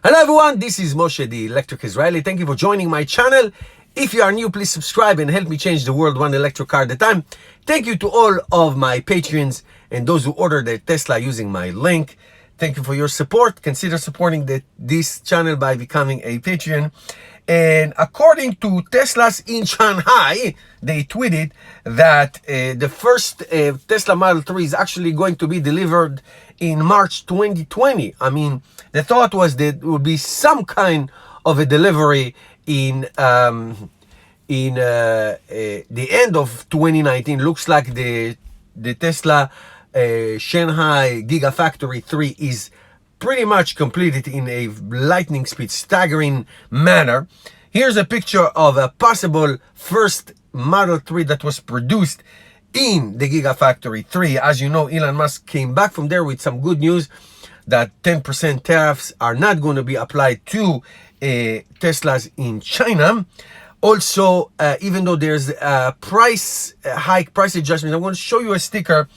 Hello everyone, this is Moshe, the Electric Israeli. Thank you for joining my channel. If you are new, please subscribe and help me change the world one electric car at a time. Thank you to all of my Patreons and those who ordered their Tesla using my link. Thank you for your support. Consider supporting this channel by becoming a Patreon. And according to Teslas in Shanghai, they tweeted that the first Tesla Model 3 is actually going to be delivered in March 2020. I mean, the thought was that there would be some kind of a delivery in the end of 2019. Looks like the Tesla Shanghai Gigafactory 3 is pretty much completed in a lightning speed, staggering manner. Here's a picture of a possible first Model 3 that was produced in the Gigafactory 3. As you know, Elon Musk came back from there with some good news that 10% tariffs are not going to be applied to Teslas in China. Also, even though there's a price adjustment, I'm going to show you a sticker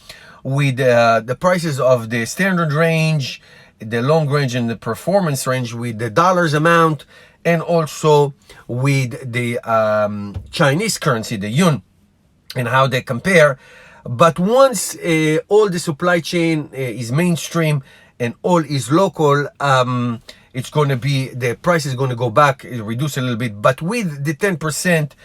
with the prices of the standard range, the long range, and the performance range with the dollars amount, and also with the Chinese currency, the yuan, and how they compare. But once all the supply chain is mainstream and all is local, it's going to be, the price is going to go back, reduce a little bit. But with the 10%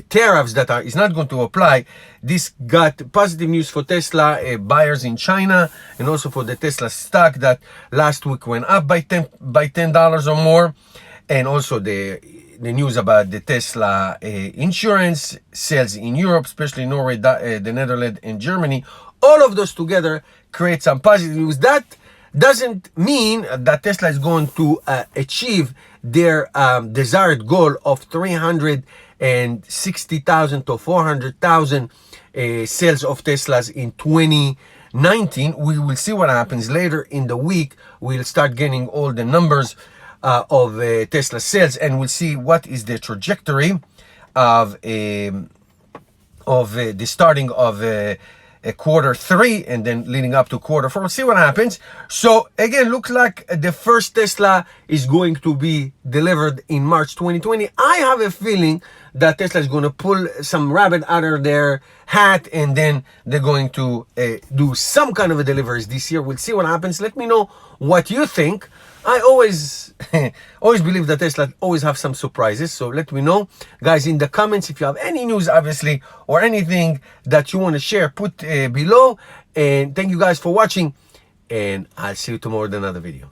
tariffs that is not going to apply, this got positive news for Tesla buyers in China, and also for the Tesla stock that last week went up by $10 or more. And also the news about the Tesla insurance sales in Europe, especially Norway, the Netherlands, and Germany. All of those together create some positive news. That doesn't mean that Tesla is going to achieve their desired goal of 360,000 to 400,000 sales of Teslas in 2019. We will see what happens later in the week. We'll start getting all the numbers of Tesla sales, and we'll see what is the trajectory of the starting of quarter 3 and then leading up to quarter 4. We'll see what happens. So again, looks like the first Tesla is going to be delivered in March 2020. I have a feeling that Tesla is going to pull some rabbit out of their hat, and then they're going to do some kind of a deliveries this year. We'll see what happens. Let me know what you think. I always believe that Tesla always have some surprises. So let me know, guys, in the comments. If you have any news, obviously, or anything that you want to share, put below. And thank you guys for watching, and I'll see you tomorrow with another video.